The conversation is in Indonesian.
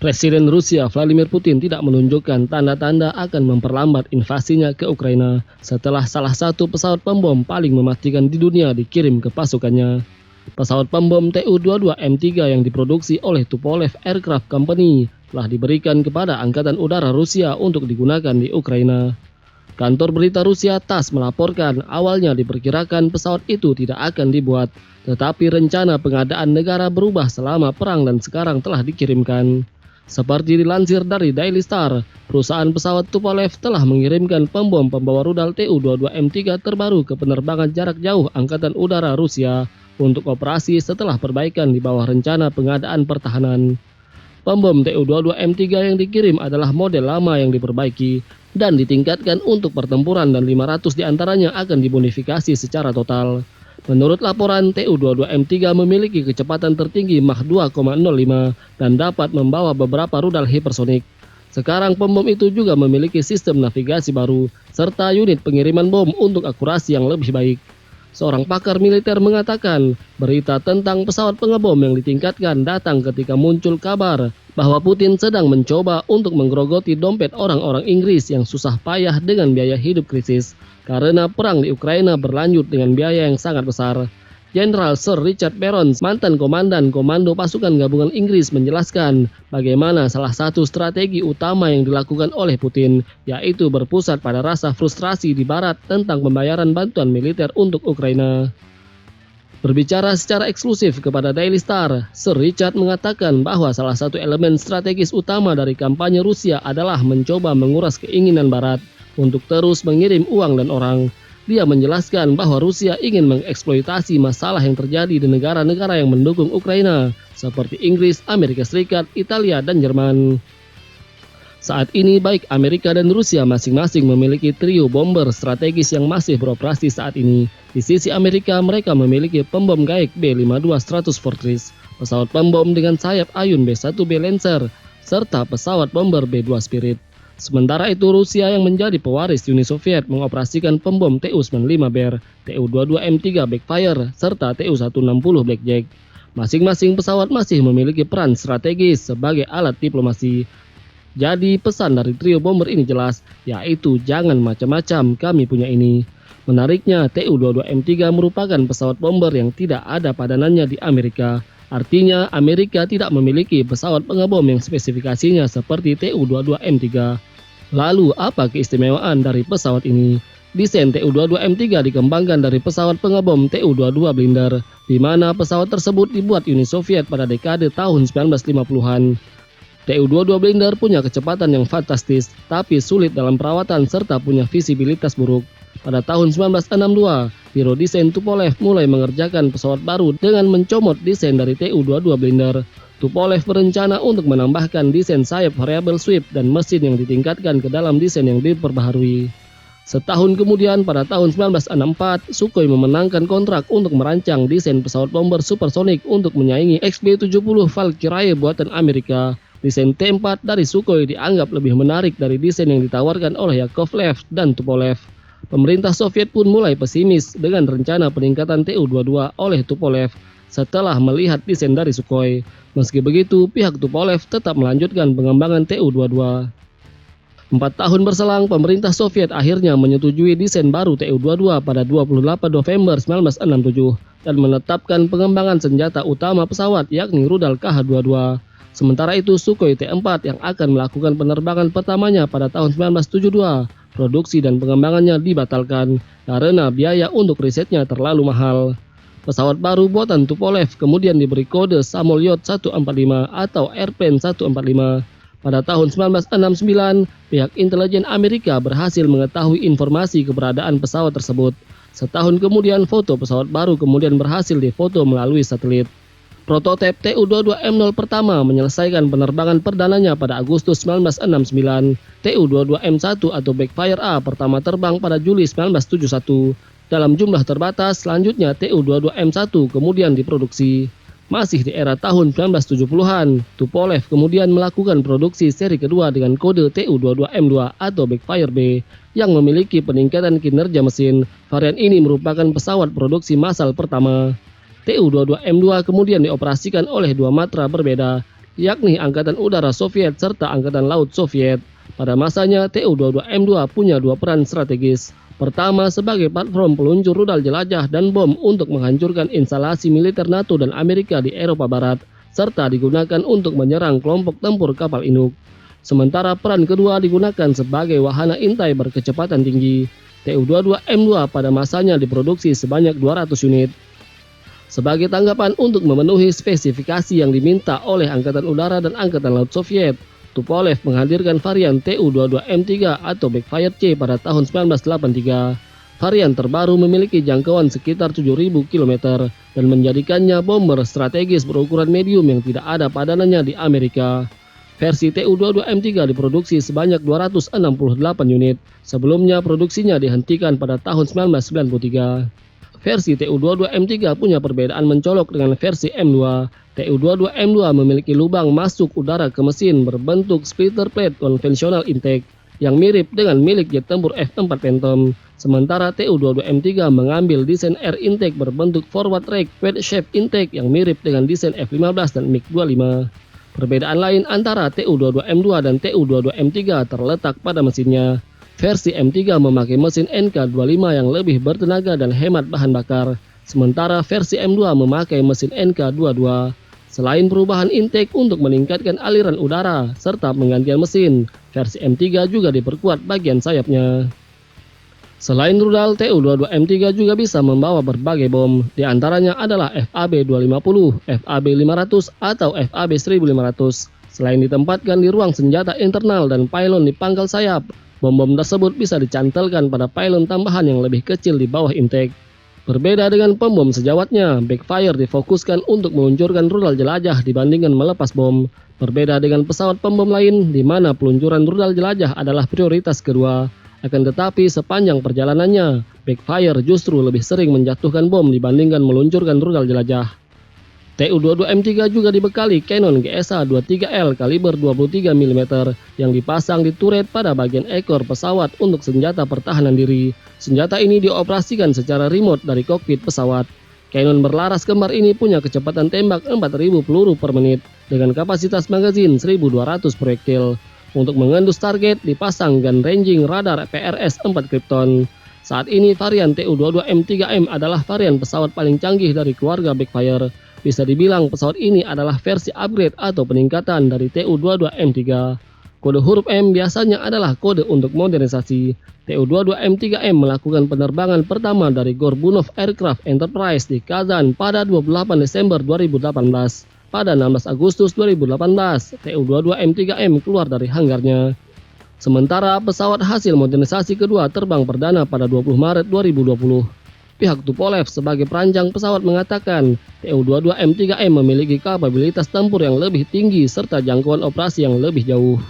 Presiden Rusia Vladimir Putin tidak menunjukkan tanda-tanda akan memperlambat invasinya ke Ukraina setelah salah satu pesawat pembom paling mematikan di dunia dikirim ke pasukannya. Pesawat pembom Tu-22M3 yang diproduksi oleh Tupolev Aircraft Company telah diberikan kepada Angkatan Udara Rusia untuk digunakan di Ukraina. Kantor berita Rusia TASS melaporkan awalnya diperkirakan pesawat itu tidak akan dibuat, tetapi rencana pengadaan negara berubah selama perang dan sekarang telah dikirimkan. Seperti dilansir dari Daily Star, perusahaan pesawat Tupolev telah mengirimkan pembom pembawa rudal Tu-22M3 terbaru ke penerbangan jarak jauh Angkatan Udara Rusia untuk operasi setelah perbaikan di bawah rencana pengadaan pertahanan. Pembom Tu-22M3 yang dikirim adalah model lama yang diperbaiki dan ditingkatkan untuk pertempuran dan 500 diantaranya akan dimodifikasi secara total. Menurut laporan, Tu-22M3 memiliki kecepatan tertinggi Mach 2,05 dan dapat membawa beberapa rudal hipersonik. Sekarang pembom itu juga memiliki sistem navigasi baru serta unit pengiriman bom untuk akurasi yang lebih baik. Seorang pakar militer mengatakan berita tentang pesawat pengebom yang ditingkatkan datang ketika muncul kabar bahwa Putin sedang mencoba untuk menggerogoti dompet orang-orang Inggris yang susah payah dengan biaya hidup krisis karena perang di Ukraina berlanjut dengan biaya yang sangat besar. Jenderal Sir Richard Barons, mantan komandan Komando Pasukan Gabungan Inggris, menjelaskan bagaimana salah satu strategi utama yang dilakukan oleh Putin yaitu berpusat pada rasa frustrasi di Barat tentang pembayaran bantuan militer untuk Ukraina. Berbicara secara eksklusif kepada Daily Star, Sir Richard mengatakan bahwa salah satu elemen strategis utama dari kampanye Rusia adalah mencoba menguras keinginan Barat untuk terus mengirim uang dan orang. Dia menjelaskan bahwa Rusia ingin mengeksploitasi masalah yang terjadi di negara-negara yang mendukung Ukraina, seperti Inggris, Amerika Serikat, Italia, dan Jerman. Saat ini baik Amerika dan Rusia masing-masing memiliki trio bomber strategis yang masih beroperasi saat ini. Di sisi Amerika, mereka memiliki pembom gaik B-52 Stratofortress, pesawat pembom dengan sayap Ayun B-1B Lancer, serta pesawat bomber B-2 Spirit. Sementara itu, Rusia yang menjadi pewaris Uni Soviet mengoperasikan pembom Tu-95 Bear, Tu-22M3 Backfire, serta Tu-160 Blackjack. Masing-masing pesawat masih memiliki peran strategis sebagai alat diplomasi. Jadi pesan dari trio bomber ini jelas, yaitu jangan macam-macam, kami punya ini. Menariknya, Tu-22M3 merupakan pesawat bomber yang tidak ada padanannya di Amerika. Artinya, Amerika tidak memiliki pesawat pengebom yang spesifikasinya seperti Tu-22M3. Lalu, apa keistimewaan dari pesawat ini? Desain Tu-22M3 dikembangkan dari pesawat pengebom Tu-22 Blinder, di mana pesawat tersebut dibuat Uni Soviet pada dekade tahun 1950-an. Tu-22 Blinder punya kecepatan yang fantastis, tapi sulit dalam perawatan serta punya visibilitas buruk. Pada tahun 1962, Biro Desain Tupolev mulai mengerjakan pesawat baru dengan mencomot desain dari Tu-22 Blinder. Tupolev berencana untuk menambahkan desain sayap variable sweep dan mesin yang ditingkatkan ke dalam desain yang diperbaharui. Setahun kemudian, pada tahun 1964, Sukhoi memenangkan kontrak untuk merancang desain pesawat bomber supersonik untuk menyaingi XB-70 Valkyrie buatan Amerika. Desain T-4 dari Sukhoi dianggap lebih menarik dari desain yang ditawarkan oleh Yakovlev dan Tupolev. Pemerintah Soviet pun mulai pesimis dengan rencana peningkatan Tu-22 oleh Tupolev setelah melihat desain dari Sukhoi. Meski begitu, pihak Tupolev tetap melanjutkan pengembangan Tu-22. 4 tahun berselang, pemerintah Soviet akhirnya menyetujui desain baru Tu-22 pada 28 November 1967 dan menetapkan pengembangan senjata utama pesawat yakni rudal Kh-22. Sementara itu, Sukhoi T-4 yang akan melakukan penerbangan pertamanya pada tahun 1972, produksi dan pengembangannya dibatalkan karena biaya untuk risetnya terlalu mahal. Pesawat baru buatan Tupolev kemudian diberi kode Samolyot 145 atau Airplane 145. Pada tahun 1969, pihak intelijen Amerika berhasil mengetahui informasi keberadaan pesawat tersebut. Setahun kemudian, foto pesawat baru kemudian berhasil difoto melalui satelit. Prototipe Tu-22M0 pertama menyelesaikan penerbangan perdananya pada Agustus 1969. Tu-22M1 atau Backfire A pertama terbang pada Juli 1971. Dalam jumlah terbatas, selanjutnya Tu-22M1 kemudian diproduksi. Masih di era tahun 1970-an, Tupolev kemudian melakukan produksi seri kedua dengan kode Tu-22M2 atau Backfire B yang memiliki peningkatan kinerja mesin. Varian ini merupakan pesawat produksi massal pertama. Tu-22M2 kemudian dioperasikan oleh dua matra berbeda, yakni Angkatan Udara Soviet serta Angkatan Laut Soviet. Pada masanya, Tu-22M2 punya dua peran strategis. Pertama, sebagai platform peluncur rudal jelajah dan bom untuk menghancurkan instalasi militer NATO dan Amerika di Eropa Barat, serta digunakan untuk menyerang kelompok tempur kapal induk. Sementara peran kedua digunakan sebagai wahana intai berkecepatan tinggi. Tu-22M2 pada masanya diproduksi sebanyak 200 unit. Sebagai tanggapan untuk memenuhi spesifikasi yang diminta oleh Angkatan Udara dan Angkatan Laut Soviet, Tupolev menghadirkan varian Tu-22M3 atau Backfire C pada tahun 1983. Varian terbaru memiliki jangkauan sekitar 7.000 km dan menjadikannya bomber strategis berukuran medium yang tidak ada padanannya di Amerika. Versi Tu-22M3 diproduksi sebanyak 268 unit. Sebelumnya produksinya dihentikan pada tahun 1993. Versi Tu-22M3 punya perbedaan mencolok dengan versi M2. Tu-22M2 memiliki lubang masuk udara ke mesin berbentuk splitter plate konvensional intake yang mirip dengan milik jet tempur F-4 Phantom. Sementara Tu-22M3 mengambil desain air intake berbentuk forward rack wedge shape intake yang mirip dengan desain F-15 dan MiG-25. Perbedaan lain antara Tu-22M2 dan Tu-22M3 terletak pada mesinnya. Versi M3 memakai mesin NK25 yang lebih bertenaga dan hemat bahan bakar, sementara versi M2 memakai mesin NK22. Selain perubahan intake untuk meningkatkan aliran udara serta penggantian mesin, versi M3 juga diperkuat bagian sayapnya. Selain rudal, Tu-22M3 juga bisa membawa berbagai bom, di antaranya adalah FAB-250, FAB-500, atau FAB-1500. Selain ditempatkan di ruang senjata internal dan pylon di pangkal sayap, bom-bom tersebut bisa dicantelkan pada pylon tambahan yang lebih kecil di bawah intake. Berbeda dengan pembom sejawatnya, backfire difokuskan untuk meluncurkan rudal jelajah dibandingkan melepas bom. Berbeda dengan pesawat pembom lain, di mana peluncuran rudal jelajah adalah prioritas kedua. Akan tetapi sepanjang perjalanannya, backfire justru lebih sering menjatuhkan bom dibandingkan meluncurkan rudal jelajah. Tu-22M3 juga dibekali Cannon GSA-23L kaliber 23 mm yang dipasang di turret pada bagian ekor pesawat untuk senjata pertahanan diri. Senjata ini dioperasikan secara remote dari kokpit pesawat. Cannon berlaras kembar ini punya kecepatan tembak 4.000 peluru per menit dengan kapasitas magazin 1.200 proyektil. Untuk mengendus target dipasang gun ranging radar PRS-4 Krypton. Saat ini varian Tu-22M3M adalah varian pesawat paling canggih dari keluarga backfire. Bisa dibilang pesawat ini adalah versi upgrade atau peningkatan dari Tu-22M3. Kode huruf M biasanya adalah kode untuk modernisasi. Tu-22M3M melakukan penerbangan pertama dari Gorbunov Aircraft Enterprise di Kazan pada 28 Desember 2018. Pada 16 Agustus 2018, Tu-22M3M keluar dari hanggarnya. Sementara pesawat hasil modernisasi kedua terbang perdana pada 20 Maret 2020. Pihak Tupolev sebagai perancang pesawat mengatakan Tu-22M3M memiliki kapabilitas tempur yang lebih tinggi serta jangkauan operasi yang lebih jauh.